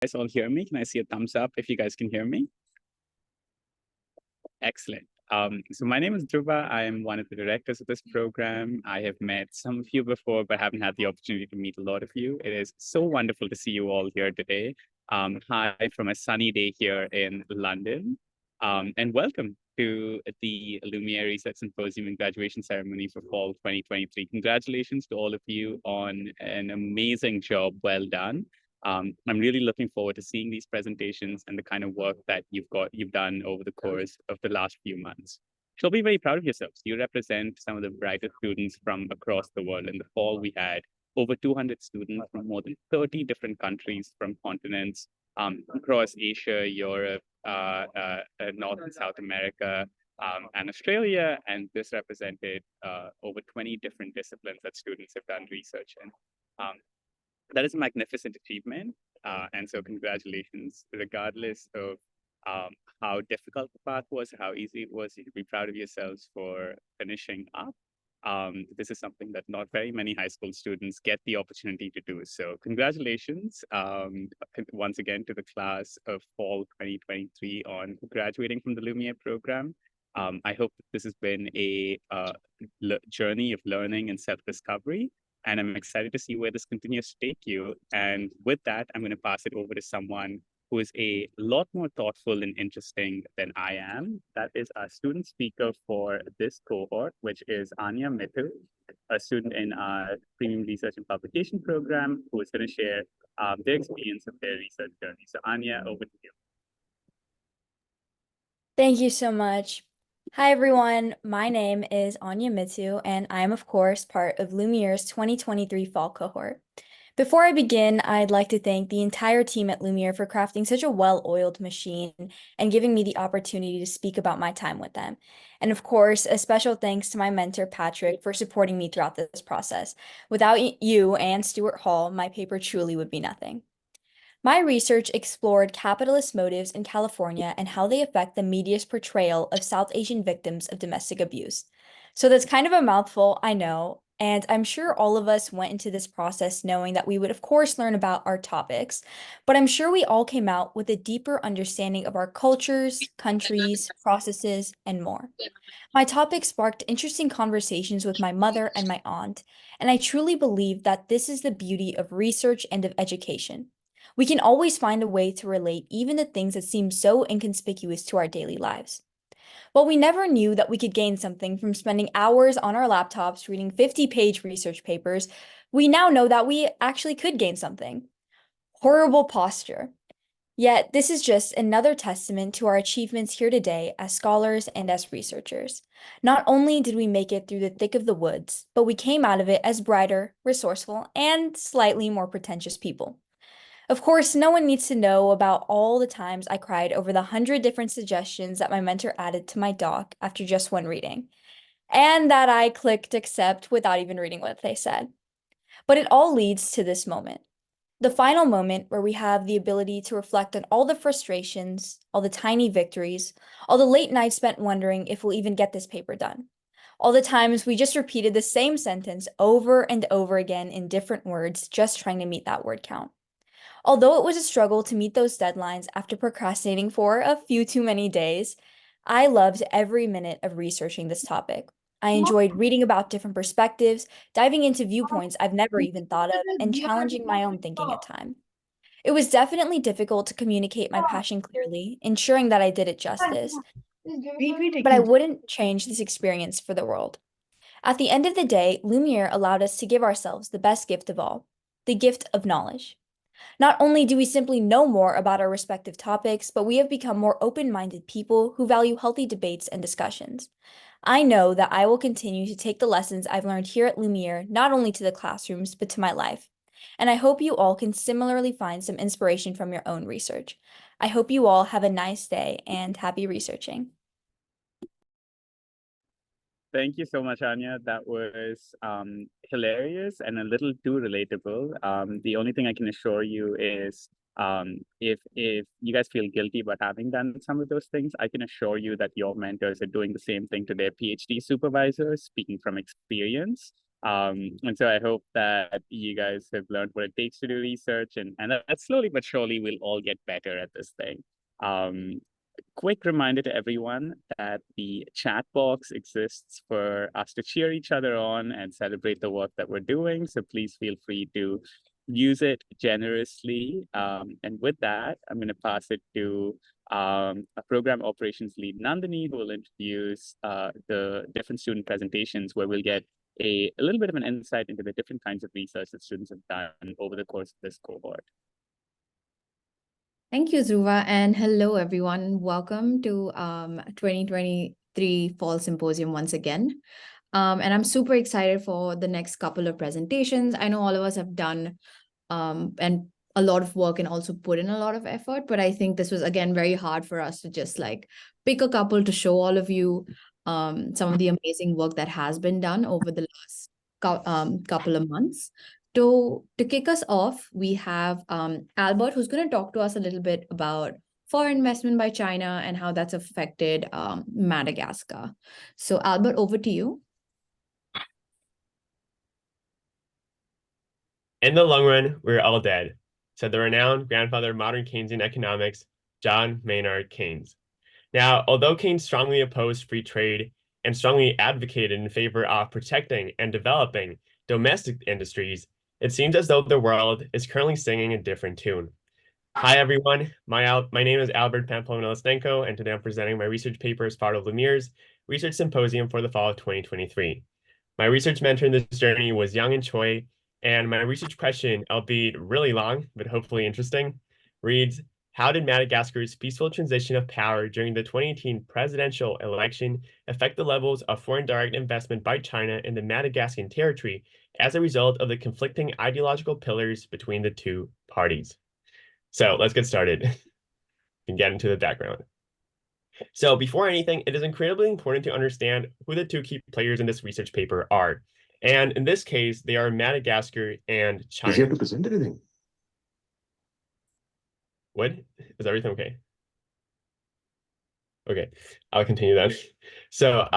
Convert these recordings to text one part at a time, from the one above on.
guys all hear me? Can I see a thumbs up if you guys can hear me? Excellent. So my name is Dhruva. I am one of the directors of this program. I have met some of you before, but haven't had the opportunity to meet a lot of you. It is so wonderful to see you all here today. Hi from a sunny day here in London. And welcome to the Lumiere Research Symposium and graduation ceremony for fall 2023. Congratulations to all of you on an amazing job. Well done. I'm really looking forward to seeing these presentations and the kind of work that you've done over the course of the last few months. You'll be very proud of yourselves. You represent some of the brightest students from across the world. In the fall, we had over 200 students from more than 30 different countries from continents across Asia, Europe, North and South America, and Australia. And this represented over 20 different disciplines that students have done research in. That is a magnificent achievement. And so congratulations, regardless of how difficult the path was, how easy it was, you should be proud of yourselves for finishing up. This is something that not very many high school students get the opportunity to do. So congratulations once again to the class of fall 2023 on graduating from the Lumiere program. I hope that this has been a journey of learning and self-discovery. And I'm excited to see where this continues to take you. And with that, I'm going to pass it over to someone who is a lot more thoughtful and interesting than I am. That is our student speaker for this cohort, which is Anya Mithu, a student in our Premium Research and Publication program, who is going to share their experience of their research journey. So Anya, over to you. Thank you so much. Hi, everyone. My name is Anya Mitsu, and I am, of course, part of Lumiere's 2023 fall cohort. Before I begin, I'd like to thank the entire team at Lumiere for crafting such a well-oiled machine and giving me the opportunity to speak about my time with them. And of course, a special thanks to my mentor, Patrick, for supporting me throughout this process. Without you and Stuart Hall, my paper truly would be nothing. My research explored capitalist motives in California and how they affect the media's portrayal of South Asian victims of domestic abuse. So that's kind of a mouthful, I know, and I'm sure all of us went into this process knowing that we would, of course, learn about our topics, but I'm sure we all came out with a deeper understanding of our cultures, countries, processes, and more. My topic sparked interesting conversations with my mother and my aunt, and I truly believe that this is the beauty of research and of education. We can always find a way to relate even the things that seem so inconspicuous to our daily lives. While we never knew that we could gain something from spending hours on our laptops reading 50-page research papers, we now know that we actually could gain something. Horrible posture. Yet, this is just another testament to our achievements here today as scholars and as researchers. Not only did we make it through the thick of the woods, but we came out of it as brighter, resourceful, and slightly more pretentious people. Of course, no one needs to know about all the times I cried over the 100 different suggestions that my mentor added to my doc after just one reading, and that I clicked accept without even reading what they said. But it all leads to this moment. The final moment where we have the ability to reflect on all the frustrations, all the tiny victories, all the late nights spent wondering if we'll even get this paper done. All the times we just repeated the same sentence over and over again in different words, just trying to meet that word count. Although it was a struggle to meet those deadlines after procrastinating for a few too many days, I loved every minute of researching this topic. I enjoyed reading about different perspectives, diving into viewpoints I've never even thought of, and challenging my own thinking at times. It was definitely difficult to communicate my passion clearly, ensuring that I did it justice, but I wouldn't change this experience for the world. At the end of the day, Lumiere allowed us to give ourselves the best gift of all, the gift of knowledge. Not only do we simply know more about our respective topics, but we have become more open-minded people who value healthy debates and discussions. I know that I will continue to take the lessons I've learned here at Lumiere not only to the classrooms, but to my life. And I hope you all can similarly find some inspiration from your own research. I hope you all have a nice day and happy researching. Thank you so much, Anya. That was hilarious and a little too relatable. The only thing I can assure you is if you guys feel guilty about having done some of those things, I can assure you that your mentors are doing the same thing to their PhD supervisors, speaking from experience. And so I hope that you guys have learned what it takes to do research, and that slowly but surely we'll all get better at this thing. Um, Quick reminder to everyone that the chat box exists for us to cheer each other on and celebrate the work that we're doing. So please feel free to use it generously. And with that, I'm going to pass it to a program operations lead, Nandini, who will introduce the different student presentations where we'll get a little bit of an insight into the different kinds of research that students have done over the course of this cohort. Thank you, Dhruva, and hello, everyone. Welcome to 2023 Fall Symposium once again. And I'm super excited for the next couple of presentations. I know all of us have done and a lot of work and also put in a lot of effort, but I think this was, again, very hard for us to just like pick a couple to show all of you some of the amazing work that has been done over the last couple of months. To kick us off, we have Albert, who's going to talk to us a little bit about foreign investment by China and how that's affected Madagascar. So Albert, over to you. In the long run, we're all dead, said the renowned grandfather of modern Keynesian economics, John Maynard Keynes. Now, although Keynes strongly opposed free trade and strongly advocated in favor of protecting and developing domestic industries, it seems as though the world is currently singing a different tune. Hi, everyone. My name is Albert Pamplona-Lestenko, and today I'm presenting my research paper as part of Lumiere's Research Symposium for the fall of 2023. My research mentor in this journey was Young-In Choi, and my research question, albeit really long, but hopefully interesting, reads, how did Madagascar's peaceful transition of power during the 2018 presidential election affect the levels of foreign direct investment by China in the Madagascan territory as a result of the conflicting ideological pillars between the two parties? So let's get started and get into the background. So before anything, it is incredibly important to understand who the two key players in this research paper are. And in this case, they are Madagascar and China. Does he have to present anything? What? Is everything okay? Okay, I'll continue then. So,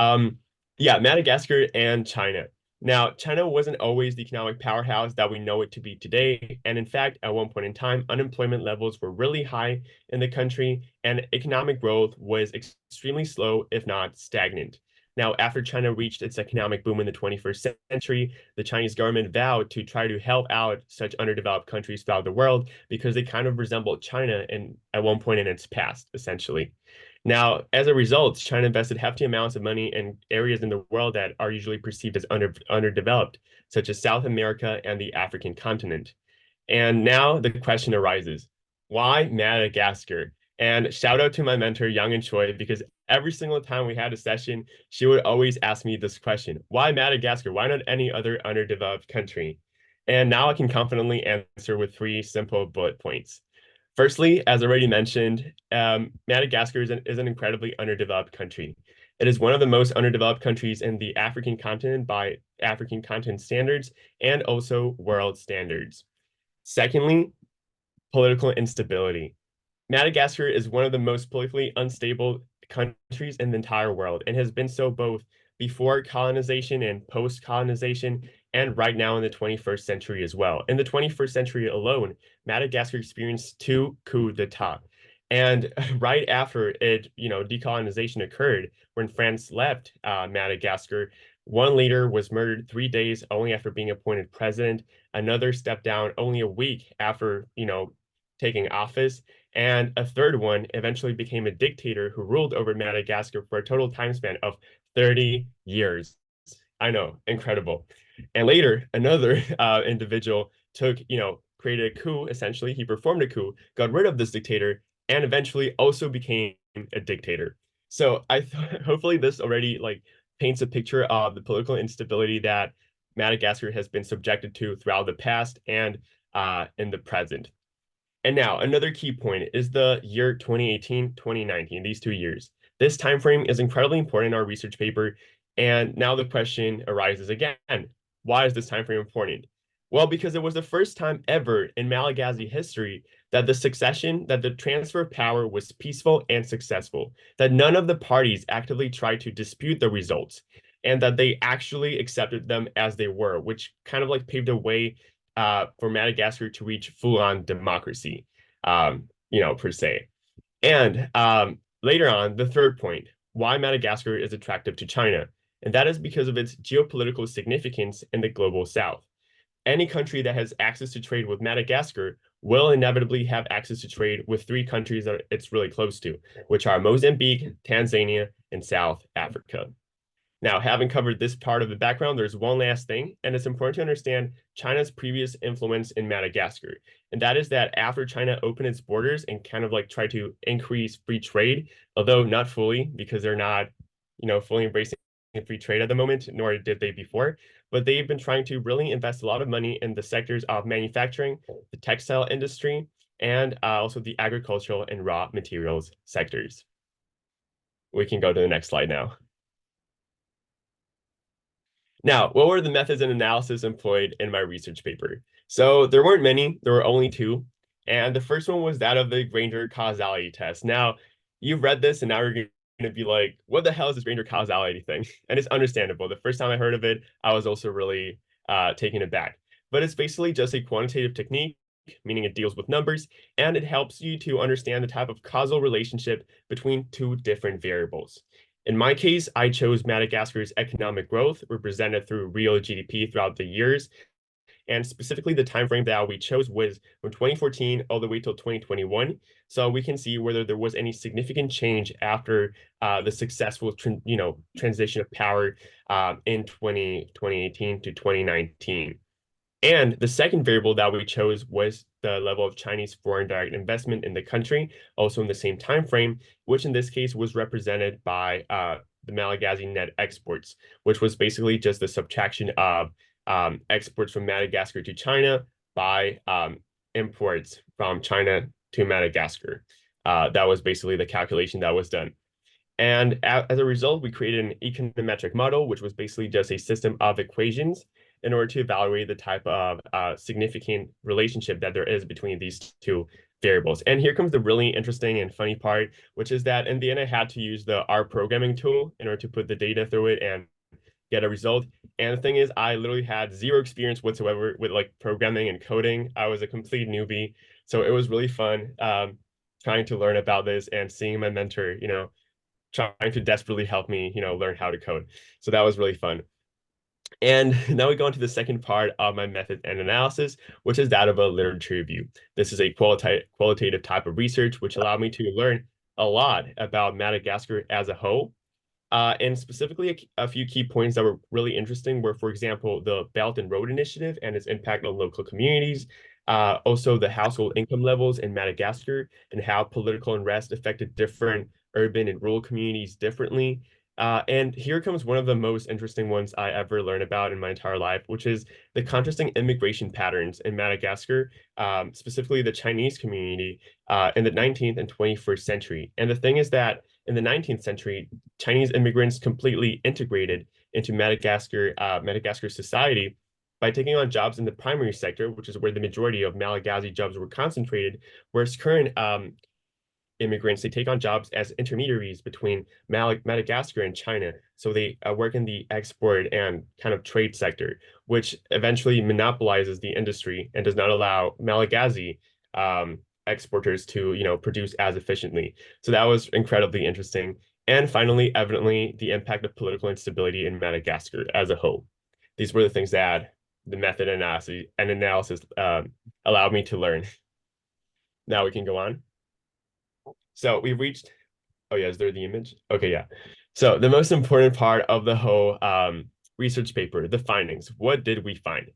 yeah, Madagascar and China. Now, China wasn't always the economic powerhouse that we know it to be today. And in fact, at one point in time, unemployment levels were really high in the country, and economic growth was extremely slow, if not stagnant. Now, after China reached its economic boom in the 21st century, the Chinese government vowed to try to help out such underdeveloped countries throughout the world because they kind of resembled China at one point in its past, essentially. Now, as a result, China invested hefty amounts of money in areas in the world that are usually perceived as underdeveloped, such as South America and the African continent. And now the question arises, why Madagascar? And shout out to my mentor, Young-In Choi, because every single time we had a session, she would always ask me this question, why Madagascar? Why not any other underdeveloped country? And now I can confidently answer with 3 simple bullet points. Firstly, as already mentioned, Madagascar is an incredibly underdeveloped country. It is one of the most underdeveloped countries in the African continent by African continent standards and also world standards. Secondly, political instability. Madagascar is one of the most politically unstable countries in the entire world and has been so both before colonization and post-colonization, and right now in the 21st century as well. In the 21st century alone, Madagascar experienced 2 coups d'etat. And right after decolonization occurred, when France left Madagascar, one leader was murdered 3 days only after being appointed president. Another stepped down only a week after, taking office. And a third one eventually became a dictator who ruled over Madagascar for a total time span of 30 years. I know, incredible. And later, another individual created a coup, essentially. He performed a coup, got rid of this dictator, and eventually also became a dictator. So hopefully this already paints a picture of the political instability that Madagascar has been subjected to throughout the past and in the present. And now another key point is the year 2018, 2019, these 2 years. This time frame is incredibly important in our research paper. And now the question arises again, why is this time frame important? Well, because it was the first time ever in Malagasy history that the transfer of power was peaceful and successful, that none of the parties actively tried to dispute the results. and that they actually accepted them as they were, which kind of like paved a way for Madagascar to reach full-on democracy, per se. And later on, the third point, why Madagascar is attractive to China, and that is because of its geopolitical significance in the global south. Any country that has access to trade with Madagascar will inevitably have access to trade with three countries that it's really close to, which are Mozambique, Tanzania, and South Africa. Now, having covered this part of the background, there's one last thing, and it's important to understand China's previous influence in Madagascar. And that is that after China opened its borders and kind of like tried to increase free trade, although not fully, because they're not, fully embracing free trade at the moment, nor did they before, but they've been trying to really invest a lot of money in the sectors of manufacturing, the textile industry, and also the agricultural and raw materials sectors. We can go to the next slide now. Now, what were the methods and analysis employed in my research paper? So there weren't many, there were only two. And the first one was that of the Granger causality test. Now, you've read this and now you're going to be like, what the hell is this Granger causality thing? And it's understandable. The first time I heard of it, I was also really taken aback. But it's basically just a quantitative technique, meaning it deals with numbers, and it helps you to understand the type of causal relationship between two different variables. In my case, I chose Madagascar's economic growth represented through real GDP throughout the years. And specifically, the time frame that we chose was from 2014 all the way till 2021. So we can see whether there was any significant change after the successful transition of power in 2018 to 2019. And the second variable that we chose was the level of Chinese foreign direct investment in the country, also in the same time frame, which in this case was represented by the Malagasy net exports, which was basically just the subtraction of exports from Madagascar to China by imports from China to Madagascar. That was basically the calculation that was done. And as a result, we created an econometric model, which was basically just a system of equations in order to evaluate the type of significant relationship that there is between these two variables. And here comes the really interesting and funny part, which is that in the end, I had to use the R programming tool in order to put the data through it and get a result. And the thing is, I literally had zero experience whatsoever with like programming and coding. I was a complete newbie. So it was really fun trying to learn about this and seeing my mentor, trying to desperately help me, learn how to code. So that was really fun. And now we go into the second part of my method and analysis, which is that of a literature review. This is a qualitative type of research, which allowed me to learn a lot about Madagascar as a whole. And specifically, a few key points that were really interesting were, for example, the Belt and Road Initiative and its impact on local communities, also the household income levels in Madagascar and how political unrest affected different urban and rural communities differently. And here comes one of the most interesting ones I ever learned about in my entire life, which is the contrasting immigration patterns in Madagascar, specifically the Chinese community in the 19th and 21st century. And the thing is that in the 19th century, Chinese immigrants completely integrated into Madagascar society by taking on jobs in the primary sector, which is where the majority of Malagasy jobs were concentrated, whereas current immigrants, they take on jobs as intermediaries between Madagascar and China. So they work in the export and kind of trade sector, which eventually monopolizes the industry and does not allow Malagasy exporters to, produce as efficiently. So that was incredibly interesting. And finally, evidently, the impact of political instability in Madagascar as a whole. These were the things that the method and analysis allowed me to learn. Now we can go on. So we've reached, oh yeah, is there the image? Okay, yeah. So the most important part of the whole research paper, the findings. What did we find?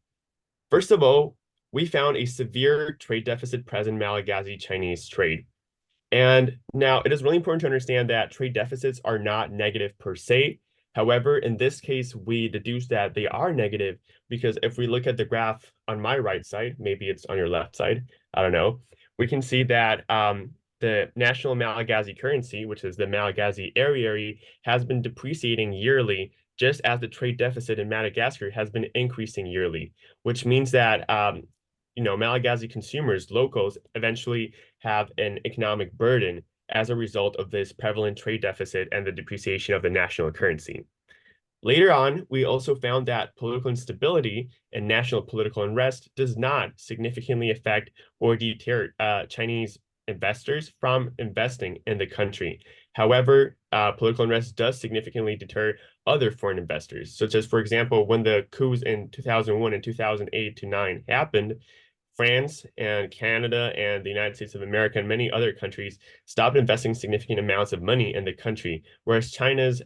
First of all, we found a severe trade deficit present in Malagasy Chinese trade. And now it is really important to understand that trade deficits are not negative per se. However, in this case, we deduce that they are negative because if we look at the graph on my right side, maybe it's on your left side, I don't know, we can see that the national Malagasy currency, which is the Malagasy ariary, has been depreciating yearly, just as the trade deficit in Madagascar has been increasing yearly, which means that Malagasy consumers, locals, eventually have an economic burden as a result of this prevalent trade deficit and the depreciation of the national currency. Later on, we also found that political instability and national political unrest does not significantly affect or deter Chinese investors from investing in the country. However, political unrest does significantly deter other foreign investors, such as, for example, when the coups in 2001 and 2008 to 9 happened, France and Canada and the United States of America and many other countries stopped investing significant amounts of money in the country, whereas China's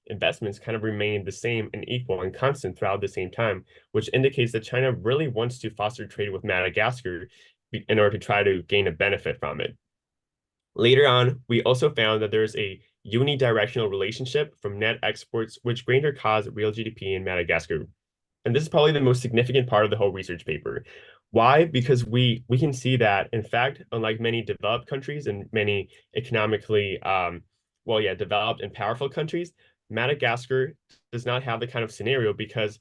investments kind of remained the same and equal and constant throughout the same time, which indicates that China really wants to foster trade with Madagascar in order to try to gain a benefit from it. Later on, we also found that there's a unidirectional relationship from net exports, which greater cause real GDP in Madagascar. And this is probably the most significant part of the whole research paper. Why? Because we can see that, in fact, unlike many developed countries and many economically, developed and powerful countries, Madagascar does not have the kind of scenario because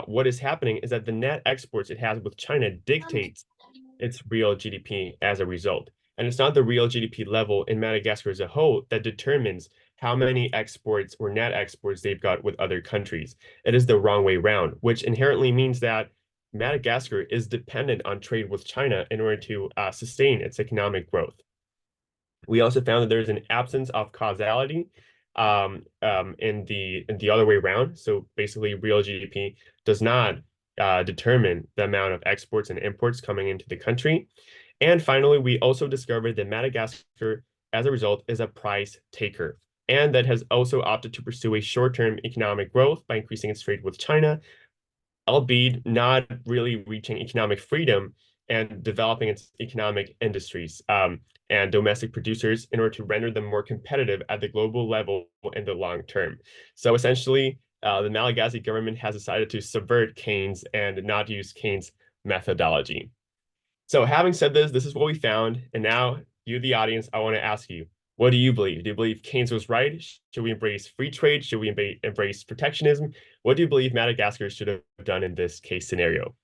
what is happening is that the net exports it has with China dictates its real GDP as a result. And it's not the real GDP level in Madagascar as a whole that determines how many exports or net exports they've got with other countries. It is the wrong way around, which inherently means that Madagascar is dependent on trade with China in order to sustain its economic growth. We also found that there's an absence of causality in the other way around. So basically, real GDP does not determine the amount of exports and imports coming into the country. And finally, we also discovered that Madagascar, as a result, is a price taker, and that has also opted to pursue a short-term economic growth by increasing its trade with China, albeit not really reaching economic freedom and developing its economic industries and domestic producers in order to render them more competitive at the global level in the long term. So essentially, the Malagasy government has decided to subvert Keynes and not use Keynes' methodology. So having said this, this is what we found. And now, you, the audience, I want to ask you, what do you believe? Do you believe Keynes was right? Should we embrace free trade? Should we embrace protectionism? What do you believe Madagascar should have done in this case scenario?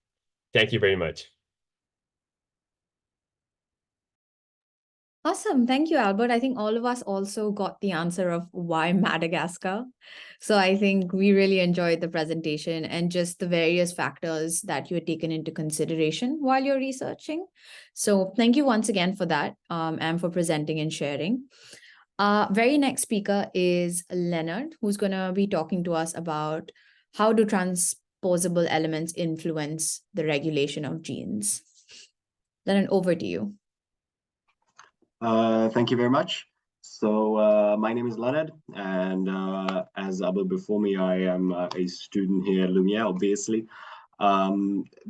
Thank you very much. Awesome. Thank you, Albert. I think all of us also got the answer of why Madagascar. So I think we really enjoyed the presentation and just the various factors that you had taken into consideration while you're researching. So thank you once again for that and for presenting and sharing. Very next speaker is Leonard, who's going to be talking to us about how do transposable elements influence the regulation of genes. Leonard, over to you. Thank you very much. So my name is Leonard, and as Abel before me, I am a student here at Lumiere, obviously.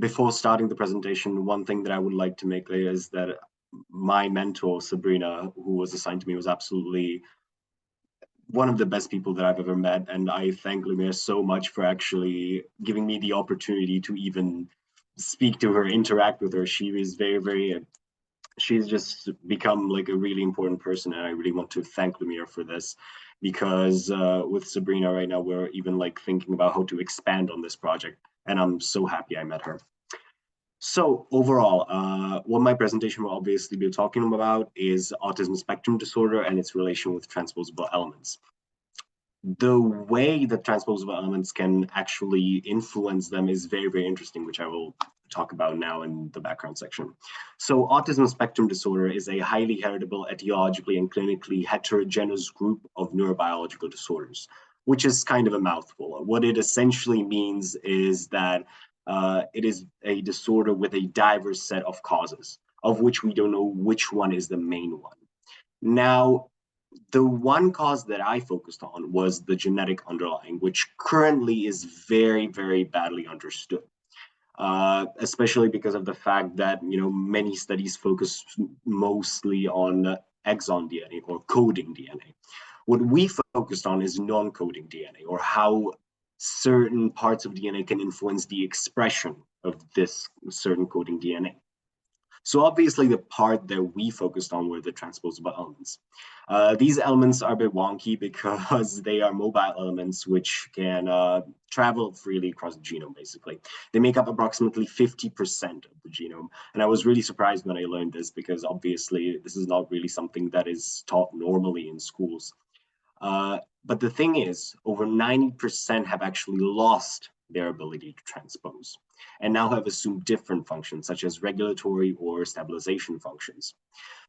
Before starting the presentation, one thing that I would like to make clear is that my mentor, Sabrina, who was assigned to me, was absolutely one of the best people that I've ever met. And I thank Lumiere so much for actually giving me the opportunity to even speak to her, interact with her. She is she's just become like a really important person, and I really want to thank Lumiere for this, because with Sabrina right now, we're even like thinking about how to expand on this project, and I'm so happy I met her. So overall, what my presentation will obviously be talking about is autism spectrum disorder and its relation with transposable elements. The way that transposable elements can actually influence them is very, very interesting, which I will talk about now in the background section. So autism spectrum disorder is a highly heritable, etiologically and clinically heterogeneous group of neurobiological disorders, which is kind of a mouthful. What it essentially means is that it is a disorder with a diverse set of causes, of which we don't know which one is the main one. Now, the one cause that I focused on was the genetic underlying, which currently is very, very badly understood, especially because of the fact that, you know, many studies focus mostly on exon DNA or coding DNA. What we focused on is non-coding DNA, or how certain parts of DNA can influence the expression of this certain coding DNA. So obviously the part that we focused on were the transposable elements. These elements are a bit wonky because they are mobile elements which can travel freely across the genome, basically. They make up approximately 50% of the genome. And I was really surprised when I learned this, because obviously this is not really something that is taught normally in schools. But the thing is, over 90% have actually lost their ability to transpose and now have assumed different functions, such as regulatory or stabilization functions.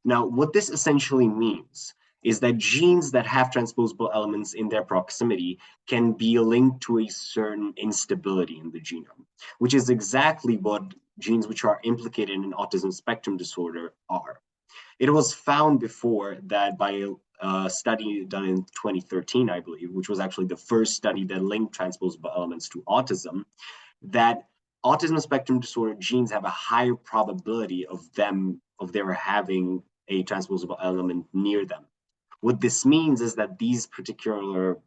Now, what this essentially means is that genes that have transposable elements in their proximity can be linked to a certain instability in the genome, which is exactly what genes which are implicated in autism spectrum disorder are. It was found before that by a study done in 2013, I believe, which was actually the first study that linked transposable elements to autism, that autism spectrum disorder genes have a higher probability of their having a transposable element near them. What this means is that these particular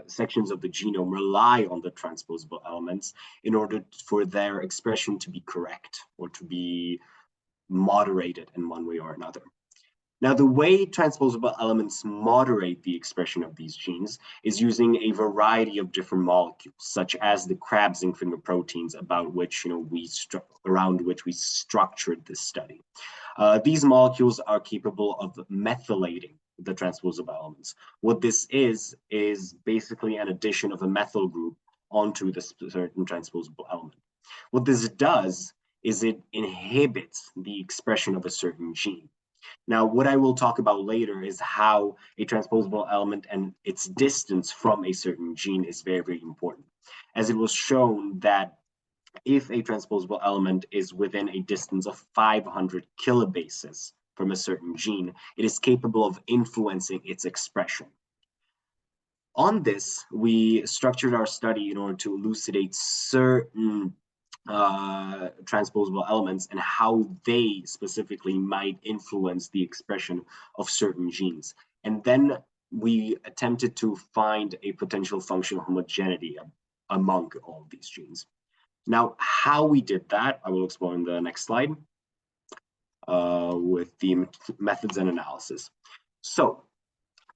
sections of the genome rely on the transposable elements in order for their expression to be correct or to be moderated in one way or another. Now, the way transposable elements moderate the expression of these genes is using a variety of different molecules, such as the Crab's zinc finger proteins around which we structured this study. These molecules are capable of methylating the transposable elements. What this is basically an addition of a methyl group onto the certain transposable element. What this does is it inhibits the expression of a certain gene. Now, what I will talk about later is how a transposable element and its distance from a certain gene is very, very important, as it was shown that if a transposable element is within a distance of 500 kilobases from a certain gene, it is capable of influencing its expression. On this, we structured our study in order to elucidate certain transposable elements and how they specifically might influence the expression of certain genes. And then we attempted to find a potential functional homogeneity among all of these genes. Now, how we did that, I will explore in the next slide with the methods and analysis. So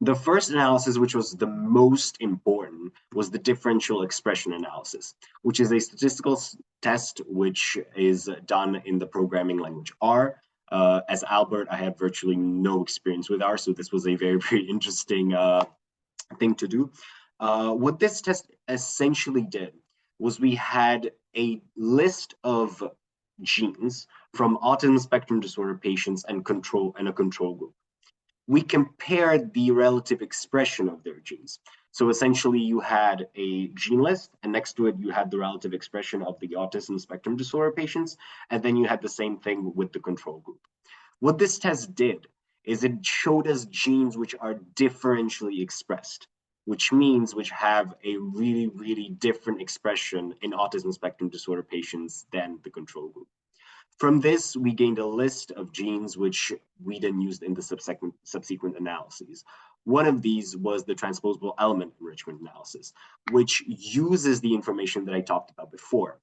the first analysis, which was the most important, was the differential expression analysis, which is a statistical test which is done in the programming language R. As Albert, I had virtually no experience with R, so this was a very, very interesting thing to do. What this test essentially did was we had a list of genes from autism spectrum disorder patients and a control group. We compared the relative expression of their genes. So essentially you had a gene list and next to it you had the relative expression of the autism spectrum disorder patients, and then you had the same thing with the control group. What this test did is it showed us genes which are differentially expressed, which means which have a really, really different expression in autism spectrum disorder patients than the control group. From this, we gained a list of genes which we then used in the subsequent analyses. One of these was the transposable element enrichment analysis, which uses the information that I talked about before,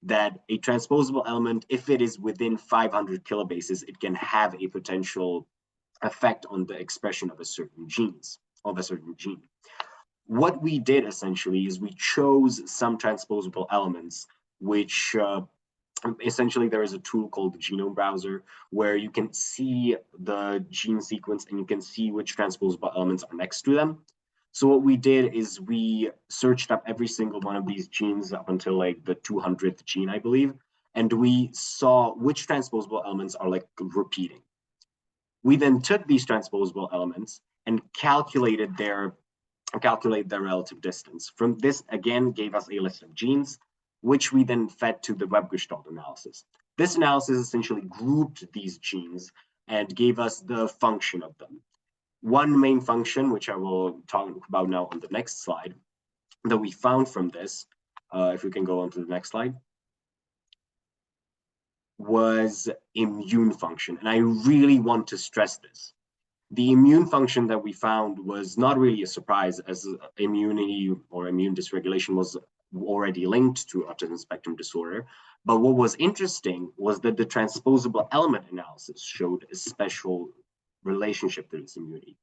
that a transposable element, if it is within 500 kilobases, it can have a potential effect on the expression of a certain gene. What we did essentially is we chose some transposable elements which essentially there is a tool called the genome browser where you can see the gene sequence and you can see which transposable elements are next to them. So what we did is we searched up every single one of these genes up until like the 200th gene, I believe, and we saw which transposable elements are like repeating. We then took these transposable elements and calculated their relative distance. From this, again, gave us a list of genes, which we then fed to the Web Gestalt analysis. This analysis essentially grouped these genes and gave us the function of them. One main function, which I will talk about now on the next slide, that we found from this, if we can go on to the next slide, was immune function. And I really want to stress this. The immune function that we found was not really a surprise, as immunity or immune dysregulation was already linked to autism spectrum disorder. But what was interesting was that the transposable element analysis showed a special relationship to this immunity.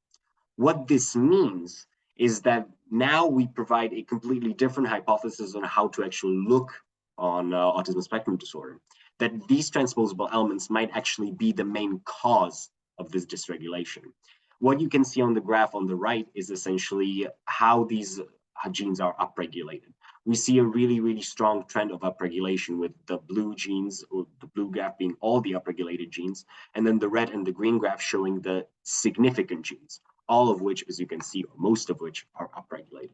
What this means is that now we provide a completely different hypothesis on how to actually look on autism spectrum disorder, that these transposable elements might actually be the main cause of this dysregulation. What you can see on the graph on the right is essentially how these genes are upregulated. We see a really, really strong trend of upregulation with the blue genes, or the blue graph being all the upregulated genes, and then the red and the green graph showing the significant genes, all of which, as you can see, or most of which are upregulated.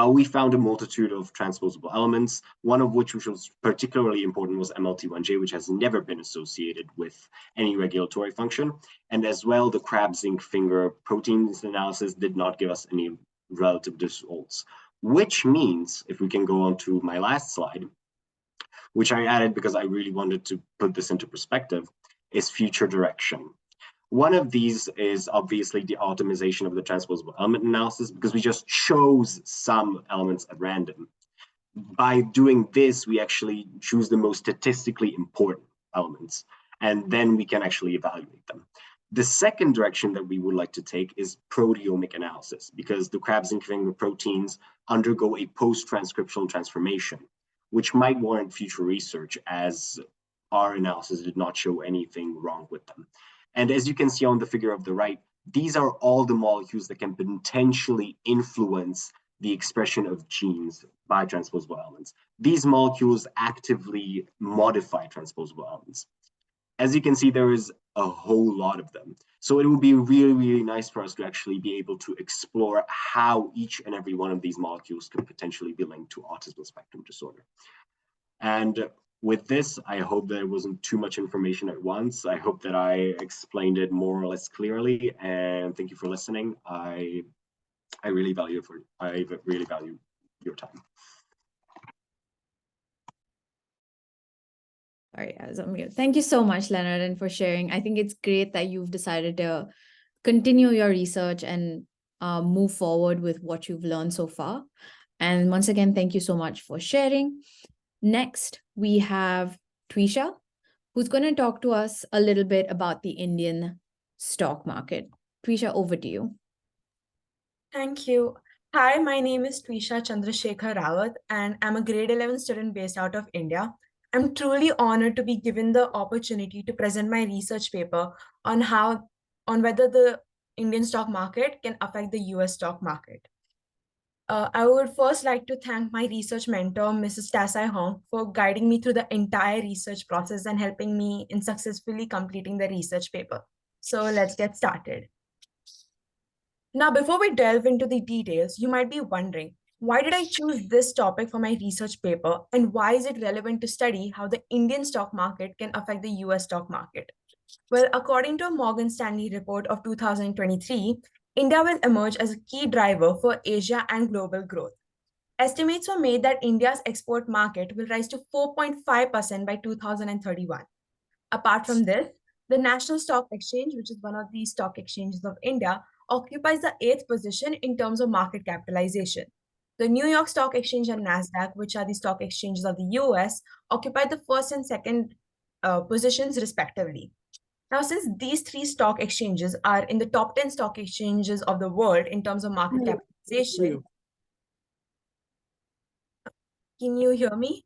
We found a multitude of transposable elements, one of which was particularly important was MLT1J, which has never been associated with any regulatory function. And as well, the crab zinc finger proteins analysis did not give us any relative results, which means, if we can go on to my last slide, which I added because I really wanted to put this into perspective, is future direction. One of these is obviously the optimization of the transposable element analysis, because we just chose some elements at random. By doing this, we actually choose the most statistically important elements, and then we can actually evaluate them. The second direction that we would like to take is proteomic analysis, because the crab zinc finger proteins undergo a post-transcriptional transformation, which might warrant future research, as our analysis did not show anything wrong with them. And as you can see on the figure of the right, these are all the molecules that can potentially influence the expression of genes by transposable elements. These molecules actively modify transposable elements. As you can see, there is a whole lot of them. So it would be really, really nice for us to actually be able to explore how each and every one of these molecules can potentially be linked to autism spectrum disorder. And with this, I hope that it wasn't too much information at once. I hope that I explained it more or less clearly, and thank you for listening. I really value your time. Sorry, I was on mute. Thank you so much, Leonard, and for sharing. I think it's great that you've decided to continue your research and move forward with what you've learned so far. And once again, thank you so much for sharing. Next, we have Twisha, who's going to talk to us a little bit about the Indian stock market. Twisha, over to you. Thank you. Hi, my name is Twisha Chandrasekhar Rawat, and I'm a grade 11 student based out of India. I'm truly honored to be given the opportunity to present my research paper on whether the Indian stock market can affect the US stock market. I would first like to thank my research mentor, Mrs. Tasai Hong, for guiding me through the entire research process and helping me in successfully completing the research paper. So let's get started. Now, before we delve into the details, you might be wondering, why did I choose this topic for my research paper, and why is it relevant to study how the Indian stock market can affect the US stock market? Well, according to a Morgan Stanley report of 2023, India will emerge as a key driver for Asia and global growth. Estimates were made that India's export market will rise to 4.5% by 2031. Apart from this, the National Stock Exchange, which is one of the stock exchanges of India, occupies the 8th position in terms of market capitalization. The New York Stock Exchange and NASDAQ, which are the stock exchanges of the US, occupy the 1st and 2nd positions respectively. Now, since these 3 stock exchanges are in the top 10 stock exchanges of the world in terms of market capitalization, can you hear me?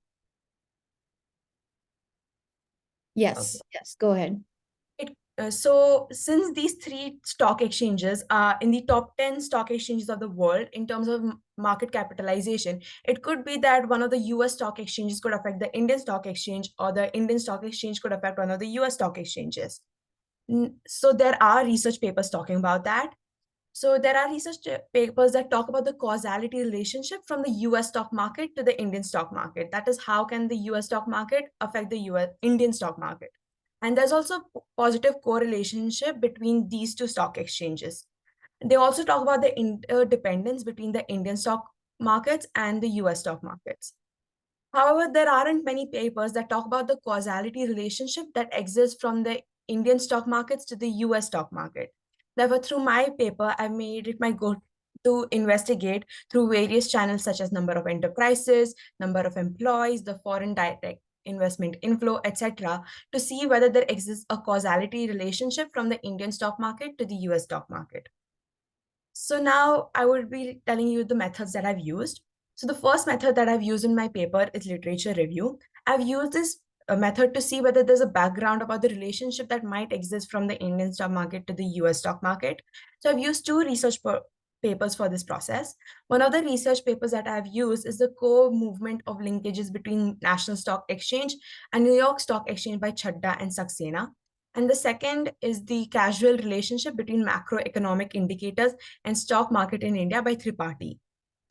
Yes, yes, go ahead. So since these 3 stock exchanges are in the top 10 stock exchanges of the world in terms of market capitalization, it could be that one of the US stock exchanges could affect the Indian stock exchange, or the Indian stock exchange could affect one of the US stock exchanges. So there are research papers talking about that. So there are research papers that talk about the causality relationship from the US stock market to the Indian stock market. That is, how can the US stock market affect the Indian stock market? And there's also a positive correlationship between these 2 stock exchanges. They also talk about the interdependence between the Indian stock markets and the US stock markets. However, there aren't many papers that talk about the causality relationship that exists from the Indian stock markets to the US stock market. Therefore, through my paper, I made it my goal to investigate through various channels such as number of enterprises, number of employees, the foreign direct investment inflow, etc., to see whether there exists a causality relationship from the Indian stock market to the US stock market. So now I will be telling you the methods that I've used. So the first method that I've used in my paper is literature review. I've used this method to see whether there's a background about the relationship that might exist from the Indian stock market to the US stock market. So I've used two research papers for this process. One of the research papers that I've used is the co-movement of linkages between National Stock Exchange and New York Stock Exchange by Chadda and Saxena. And the second is the causal relationship between macroeconomic indicators and stock market in India by Tripathi.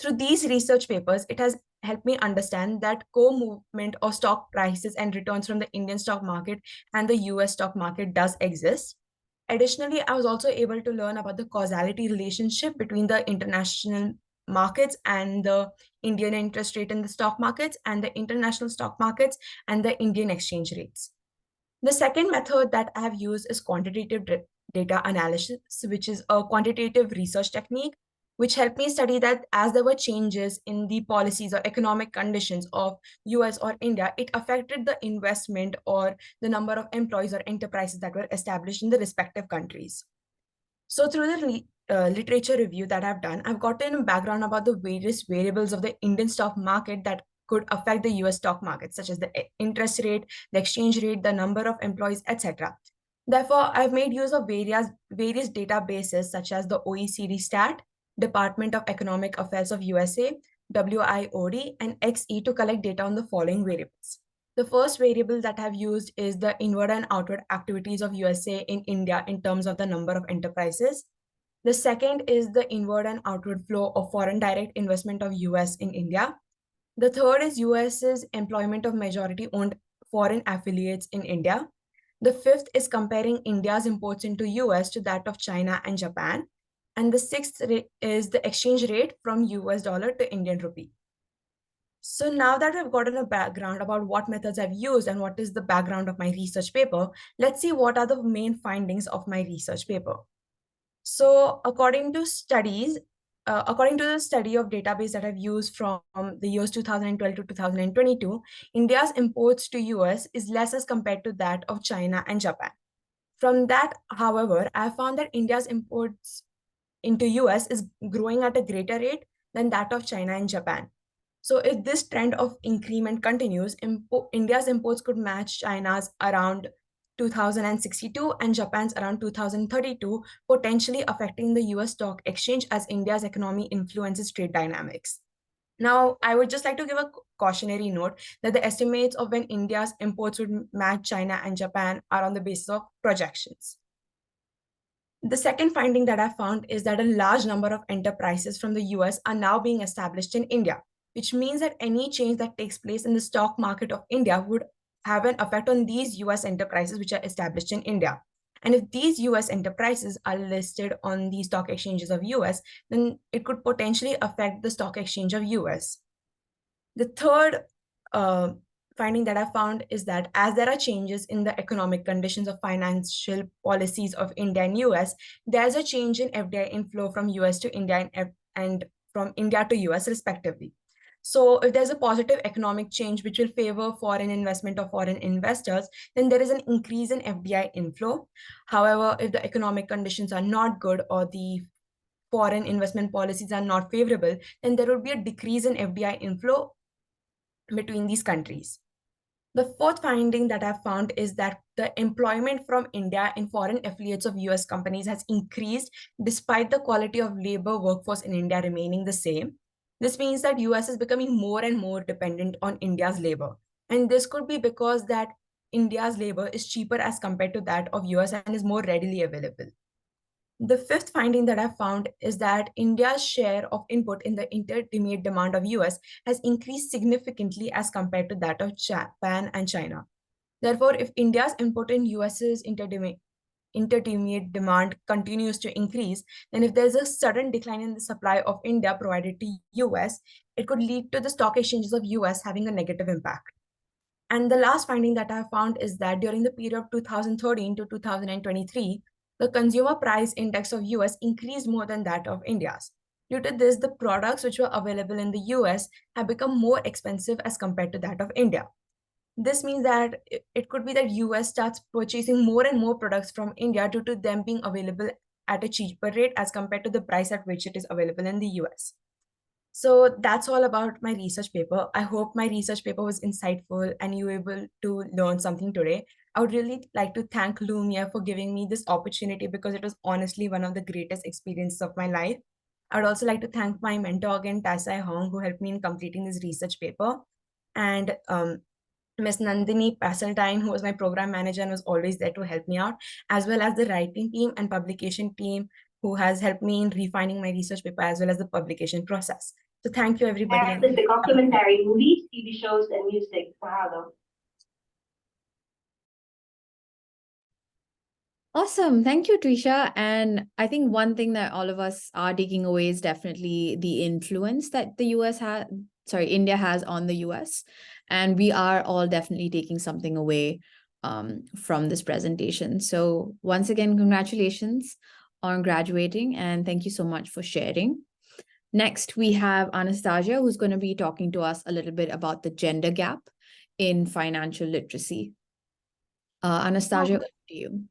Through these research papers, it has helped me understand that co-movement of stock prices and returns from the Indian stock market and the US stock market does exist. Additionally, I was also able to learn about the causality relationship between the international markets and the Indian interest rate in the stock markets and the international stock markets and the Indian exchange rates. The second method that I have used is quantitative data analysis, which is a quantitative research technique, which helped me study that as there were changes in the policies or economic conditions of US or India, it affected the investment or the number of employees or enterprises that were established in the respective countries. So through the literature review that I've done, I've gotten a background about the various variables of the Indian stock market that could affect the US stock market, such as the interest rate, the exchange rate, the number of employees, etc. Therefore, I've made use of various databases such as the OECD Stat, Department of Economic Affairs of USA, WIOD, and XE to collect data on the following variables. The first variable that I've used is the inward and outward activities of USA in India in terms of the number of enterprises. The second is the inward and outward flow of foreign direct investment of US in India. The third is US's employment of majority-owned foreign affiliates in India. The fifth is comparing India's imports into US to that of China and Japan. And the sixth is the exchange rate from US dollar to Indian rupee. So now that we've gotten a background about what methods I've used and what is the background of my research paper, let's see what are the main findings of my research paper. So according to the study of database that I've used from the years 2012 to 2022, India's imports to US is less as compared to that of China and Japan. From that, however, I found that India's imports into US is growing at a greater rate than that of China and Japan. So if this trend of increment continues, India's imports could match China's around 2062 and Japan's around 2032, potentially affecting the US stock exchange as India's economy influences trade dynamics. Now, I would just like to give a cautionary note that the estimates of when India's imports would match China and Japan are on the basis of projections. The second finding that I found is that a large number of enterprises from the US are now being established in India, which means that any change that takes place in the stock market of India would have an effect on these US enterprises which are established in India. And if these US enterprises are listed on the stock exchanges of US, then it could potentially affect the stock exchange of US. The third finding that I found is that as there are changes in the economic conditions of financial policies of India and US, there's a change in FDI inflow from US to India and from India to US respectively. So if there's a positive economic change which will favor foreign investment or foreign investors, then there is an increase in FDI inflow. However, if the economic conditions are not good or the foreign investment policies are not favorable, then there will be a decrease in FDI inflow between these countries. The fourth finding that I've found is that the employment from India in foreign affiliates of US companies has increased despite the quality of labor workforce in India remaining the same. This means that US is becoming more and more dependent on India's labor. And this could be because that India's labor is cheaper as compared to that of US and is more readily available. The fifth finding that I found is that India's share of input in the intermediate demand of US has increased significantly as compared to that of Japan and China. Therefore, if India's input in US's intermediate demand continues to increase, then if there's a sudden decline in the supply of India provided to US, it could lead to the stock exchanges of US having a negative impact. And the last finding that I found is that during the period of 2013 to 2023, the consumer price index of US increased more than that of India's. Due to this, the products which were available in the US have become more expensive as compared to that of India. This means that it could be that US starts purchasing more and more products from India due to them being available at a cheaper rate as compared to the price at which it is available in the US. So that's all about my research paper. I hope my research paper was insightful and you were able to learn something today. I would really like to thank Lumiere for giving me this opportunity because it was honestly one of the greatest experiences of my life. I would also like to thank my mentor again, Tasai Hong, who helped me in completing this research paper. And Miss Nandini Passeltine, who was my program manager and was always there to help me out, as well as the writing team and publication team, who has helped me in refining my research paper as well as the publication process. So thank you, everybody. And the documentary movies, TV shows, and music for Harlem. Awesome. Thank you, Trisha. And I think one thing that all of us are taking away is definitely the influence that India has on the US. And we are all definitely taking something away from this presentation. So once again, congratulations on graduating and thank you so much for sharing. Next, we have Anastasia, who's going to be talking to us a little bit about the gender gap in financial literacy. Anastasia, over to you.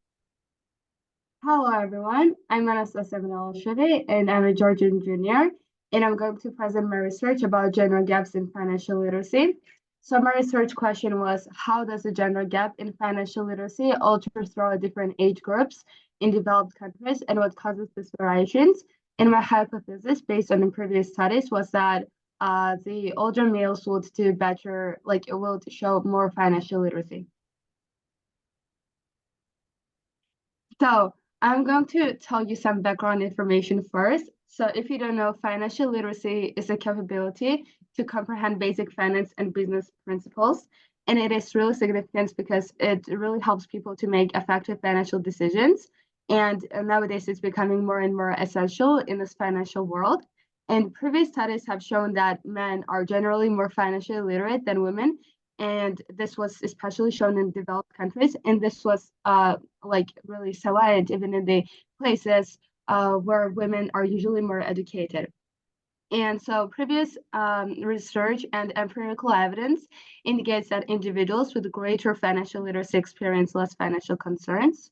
Hello, everyone. I'm Anastasia Manalashvili, and I'm a Georgian junior, and I'm going to present my research about gender gaps in financial literacy. So my research question was, how does the gender gap in financial literacy alter throughout different age groups in developed countries, and what causes these variations? And my hypothesis, based on the previous studies, was that the older males would do better, will show more financial literacy. So I'm going to tell you some background information first. So if you don't know, financial literacy is a capability to comprehend basic finance and business principles. And it is really significant because it really helps people to make effective financial decisions. And nowadays it's becoming more and more essential in this financial world. And previous studies have shown that men are generally more financially literate than women. And this was especially shown in developed countries. And this was really salient even in the places where women are usually more educated. And so previous research and empirical evidence indicates that individuals with greater financial literacy experience less financial concerns.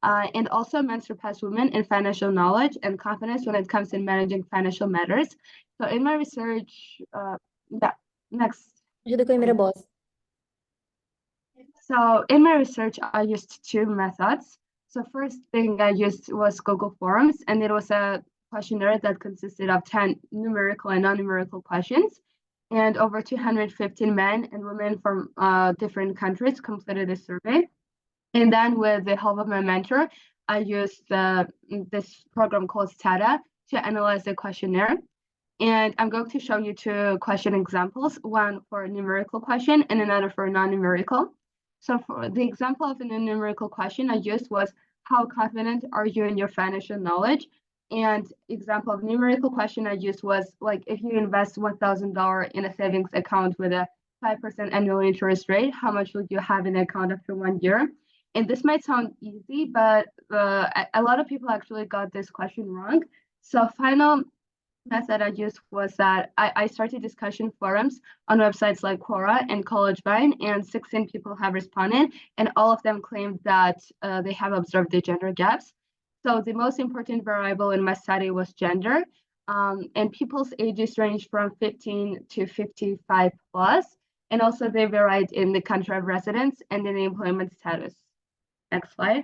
And also men surpass women in financial knowledge and confidence when it comes to managing financial matters. So in my research, next. So in my research, I used two methods. So first thing I used was Google Forms, and it was a questionnaire that consisted of 10 numerical and non-numerical questions. And over 215 men and women from different countries completed the survey. And then with the help of my mentor, I used this program called Stata to analyze the questionnaire. And I'm going to show you two question examples, one for a numerical question and another for a non-numerical. So for the example of a numerical question I used was, how confident are you in your financial knowledge? And example of numerical question I used was, like, if you invest $1,000 in a savings account with a 5% annual interest rate, how much would you have in the account after 1 year? And this might sound easy, but a lot of people actually got this question wrong. So final method I used was that I started discussion forums on websites like Quora and CollegeVine, and 16 people have responded, and all of them claimed that they have observed the gender gaps. So the most important variable in my study was gender, and people's ages range from 15 to 55 plus, and also they varied in the country of residence and in the employment status. Next slide.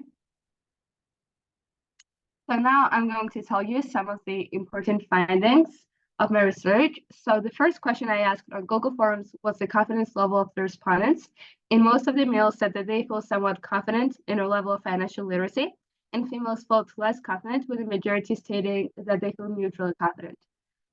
So now I'm going to tell you some of the important findings of my research. So the first question I asked on Google Forms was the confidence level of the respondents. And most of the males said that they feel somewhat confident in their level of financial literacy, and females felt less confident, with the majority stating that they feel neutrally confident.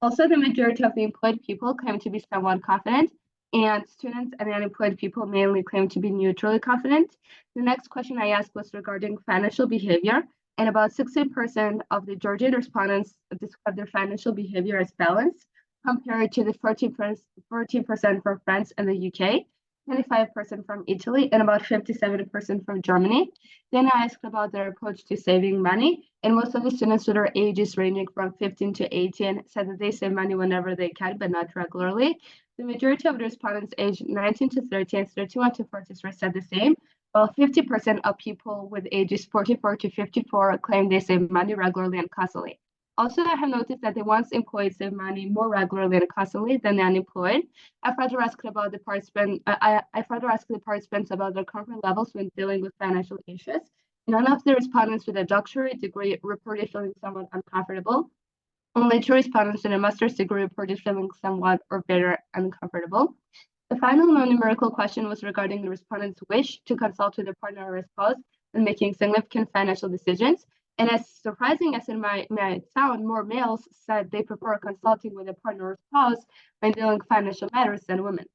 Also, the majority of the employed people claim to be somewhat confident, and students and unemployed people mainly claim to be neutrally confident. The next question I asked was regarding financial behavior, and about 16% of the Georgian respondents described their financial behavior as balanced, compared to the 14% from France and the UK, 25% from Italy, and about 57% from Germany. Then I asked about their approach to saving money, and most of the students with their ages ranging from 15 to 18 said that they save money whenever they can, but not regularly. The majority of the respondents aged 19 to 30 and 31 to 43 said the same, while 50% of people with ages 44 to 54 claim they save money regularly and constantly. Also, I have noticed that the ones employed save money more regularly and constantly than the unemployed. I further asked about the participants. I further asked the participants about their comfort levels when dealing with financial issues. None of the respondents with a doctorate degree reported feeling somewhat uncomfortable. Only 2 respondents with a master's degree reported feeling somewhat or better uncomfortable. The final non-numerical question was regarding the respondent's wish to consult with a partner or spouse when making significant financial decisions. And as surprising as it might sound, more males said they prefer consulting with a partner or spouse when dealing with financial matters than women.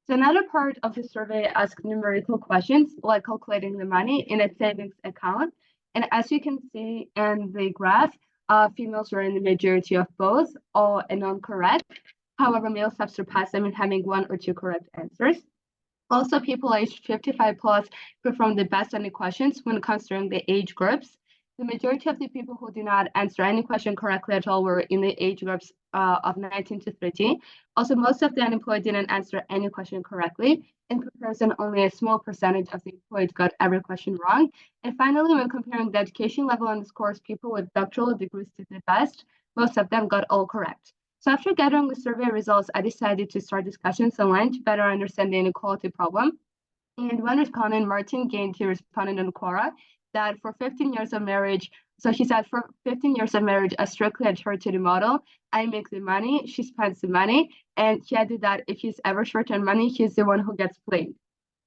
So another part of the survey asked numerical questions like calculating the money in a savings account. And as you can see in the graph, females were in the majority of both, all and non-correct. However, males have surpassed them in having 1 or 2 correct answers. Also, people aged 55 plus performed the best on the questions when considering the age groups. The majority of the people who did not answer any question correctly at all were in the age groups of 19 to 30. Also, most of the unemployed didn't answer any question correctly. In comparison, only a small percentage of the employed got every question wrong. And finally, when comparing the education level on the scores, people with doctoral degrees did the best. Most of them got all correct. So after gathering the survey results, I decided to start discussions online to better understand the inequality problem. And one respondent, Martin Gained, he responded on Quora that for 15 years of marriage, so he said for 15 years of marriage, I strictly adhere to the model. I make the money, she spends the money, and he added that if he's ever short on money, he's the one who gets blamed.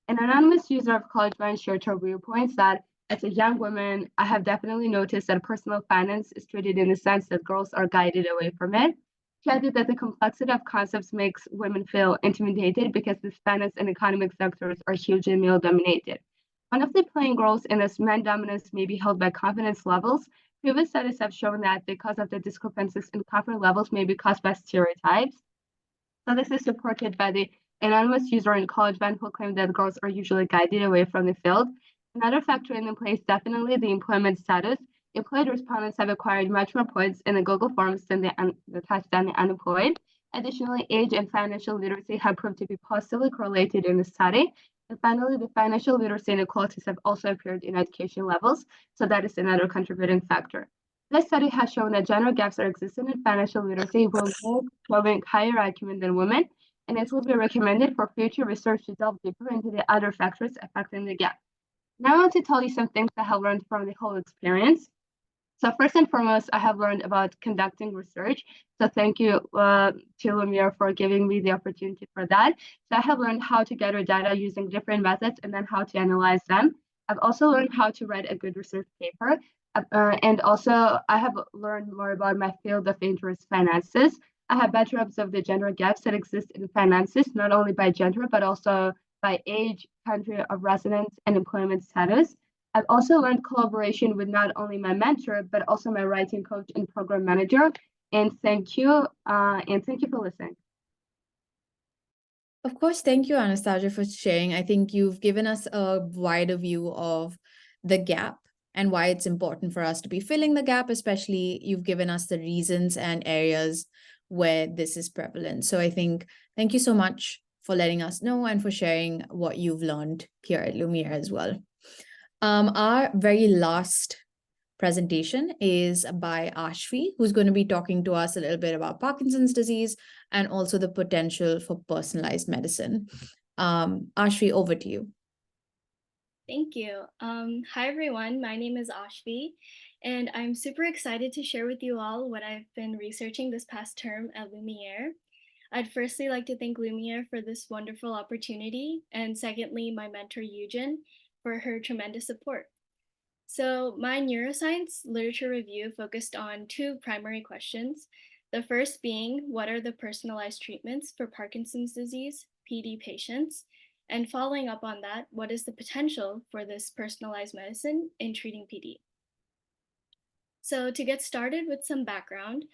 An anonymous user of CollegeBand shared her viewpoints that as a young woman, I have definitely noticed that personal finance is treated in the sense that girls are guided away from it. She added that the complexity of concepts makes women feel intimidated because the finance and economic sectors are hugely male dominated. One of the playing roles in this man dominance may be held by confidence levels. Previous studies have shown that because of the discrepancies in confidence levels may be caused by stereotypes. So this is supported by the anonymous user in CollegeBand who claimed that girls are usually guided away from the field. Another factor in the play is definitely the employment status. Employed respondents have acquired much more points in the Google Forms than the unemployed. Additionally, age and financial literacy have proved to be positively correlated in the study. And finally, the financial literacy inequalities have also appeared in education levels, so that is another contributing factor. This study has shown that gender gaps are existing in financial literacy, with men showing higher acumen than women, and it will be recommended for future research to delve deeper into the other factors affecting the gap. Now I want to tell you some things I have learned from the whole experience. So first and foremost, I have learned about conducting research. So thank you to Lumiere for giving me the opportunity for that. So I have learned how to gather data using different methods and then how to analyze them. I've also learned how to write a good research paper. And also I have learned more about my field of interest, finances. I have better observed the gender gaps that exist in finances, not only by gender, but also by age, country of residence, and employment status. I've also learned collaboration with not only my mentor, but also my writing coach and program manager. And thank you for listening. Of course, thank you, Anastasia, for sharing. I think you've given us a wider view of the gap and why it's important for us to be filling the gap, especially you've given us the reasons and areas where this is prevalent. So I think thank you so much for letting us know and for sharing what you've learned here at Lumiere as well. Our very last presentation is by Ashvi, who's going to be talking to us a little bit about Parkinson's disease and also the potential for personalized medicine. Ashvi, over to you. Thank you. Hi, everyone. My name is Ashvi, and I'm super excited to share with you all what I've been researching this past term at Lumiere. I'd firstly like to thank Lumiere for this wonderful opportunity, and secondly, my mentor, Eugen, for her tremendous support. So my neuroscience literature review focused on 2 primary questions. The first being, what are the personalized treatments for Parkinson's disease, PD patients? And following up on that, what is the potential for this personalized medicine in treating PD? So to get started with some background,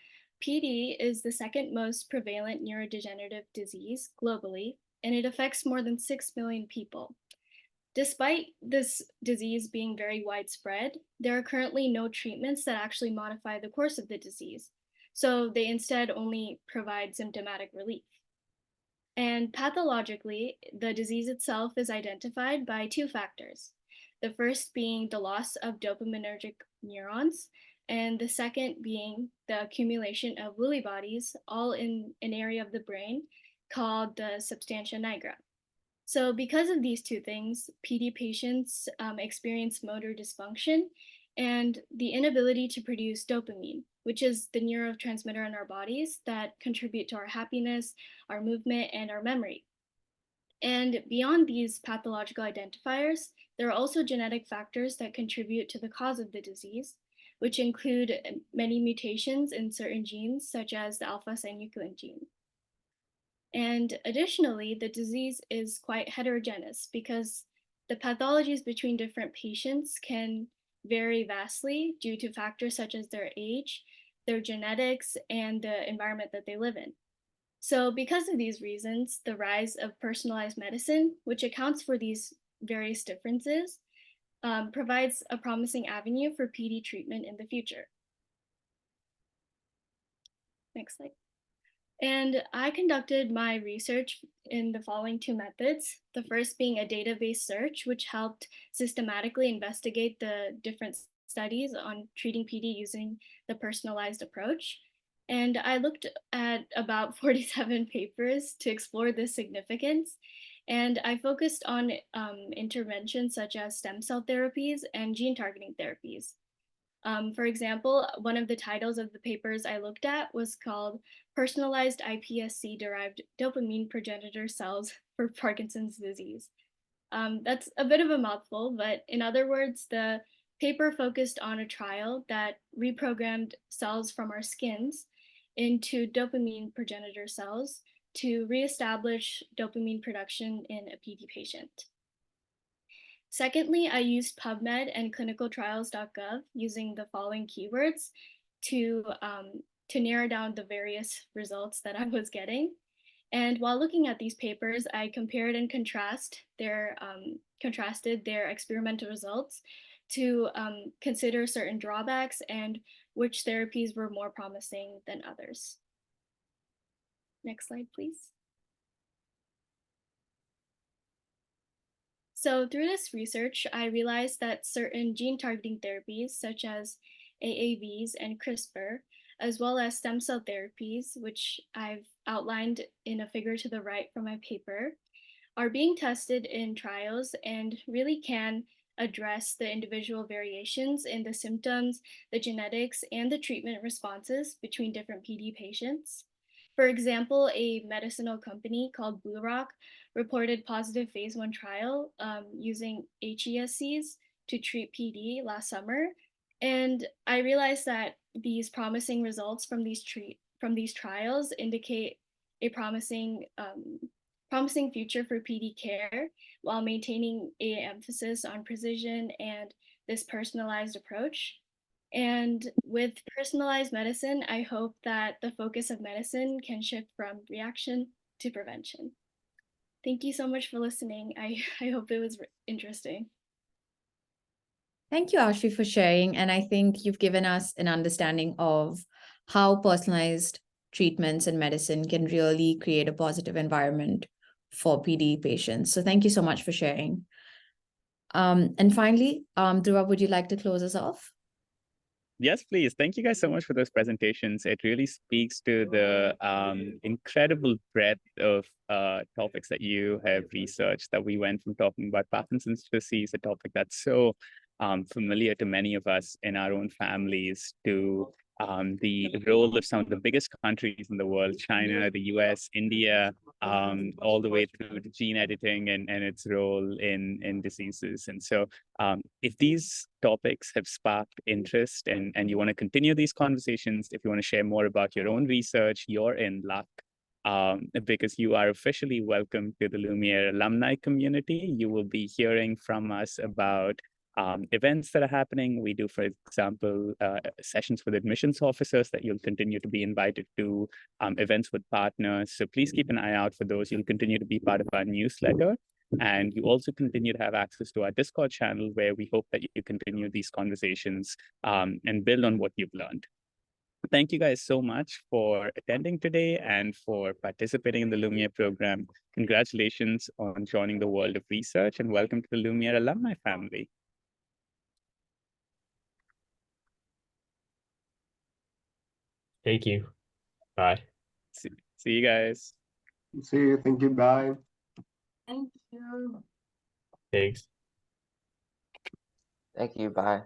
PD is the second most prevalent neurodegenerative disease globally, and it affects more than 6 million people. Despite this disease being very widespread, there are currently no treatments that actually modify the course of the disease. So they instead only provide symptomatic relief. And pathologically, the disease itself is identified by 2 factors. The first being the loss of dopaminergic neurons, and the second being the accumulation of Lewy bodies, all in an area of the brain called the substantia nigra. So because of these two things, PD patients experience motor dysfunction and the inability to produce dopamine, which is the neurotransmitter in our bodies that contribute to our happiness, our movement, and our memory. And beyond these pathological identifiers, there are also genetic factors that contribute to the cause of the disease, which include many mutations in certain genes, such as the alpha-synuclein gene. And additionally, the disease is quite heterogeneous because the pathologies between different patients can vary vastly due to factors such as their age, their genetics, and the environment that they live in. So because of these reasons, the rise of personalized medicine, which accounts for these various differences, provides a promising avenue for PD treatment in the future. Next slide. And I conducted my research in the following two methods. The first being a database search, which helped systematically investigate the different studies on treating PD using the personalized approach. And I looked at about 47 papers to explore the significance. And I focused on interventions such as stem cell therapies and gene targeting therapies. For example, one of the titles of the papers I looked at was called Personalized iPSC-derived dopamine progenitor cells for Parkinson's disease. That's a bit of a mouthful, but in other words, the paper focused on a trial that reprogrammed cells from our skins into dopamine progenitor cells to reestablish dopamine production in a PD patient. Secondly, I used PubMed and clinicaltrials.gov using the following keywords to narrow down the various results that I was getting. And while looking at these papers, I compared and contrasted their experimental results to consider certain drawbacks and which therapies were more promising than others. Next slide, please. So through this research, I realized that certain gene targeting therapies, such as AAVs and CRISPR, as well as stem cell therapies, which I've outlined in a figure to the right from my paper, are being tested in trials and really can address the individual variations in the symptoms, the genetics, and the treatment responses between different PD patients. For example, a medicinal company called BlueRock reported positive phase 1 trial using HESCs to treat PD last summer. And I realized that these promising results from these trials indicate a promising future for PD care while maintaining an emphasis on precision and this personalized approach. And with personalized medicine, I hope that the focus of medicine can shift from reaction to prevention. Thank you so much for listening. I hope it was interesting. Thank you, Ashvi, for sharing. And I think you've given us an understanding of how personalized treatments and medicine can really create a positive environment for PD patients. So thank you so much for sharing. And finally, Dhruva, would you like to close us off? Yes, please. Thank you guys so much for those presentations. It really speaks to the incredible breadth of topics that you have researched, that we went from talking about Parkinson's disease, a topic that's so familiar to many of us in our own families, to the role of some of the biggest countries in the world, China, the US, India, all the way through to gene editing and its role in diseases. And so if these topics have sparked interest and you want to continue these conversations, if you want to share more about your own research, you're in luck. Because you are officially welcome to the Lumiere alumni community. You will be hearing from us about events that are happening. We do, for example, sessions with admissions officers that you'll continue to be invited to, events with partners. So please keep an eye out for those. You'll continue to be part of our newsletter. And you also continue to have access to our Discord channel, where we hope that you continue these conversations and build on what you've learned. Thank you guys so much for attending today and for participating in the Lumiere program. Congratulations on joining the world of research, and welcome to the Lumiere alumni family. Thank you. Bye. See you guys. See you. Thank you. Bye. Thank you. Thanks. Thank you. Bye.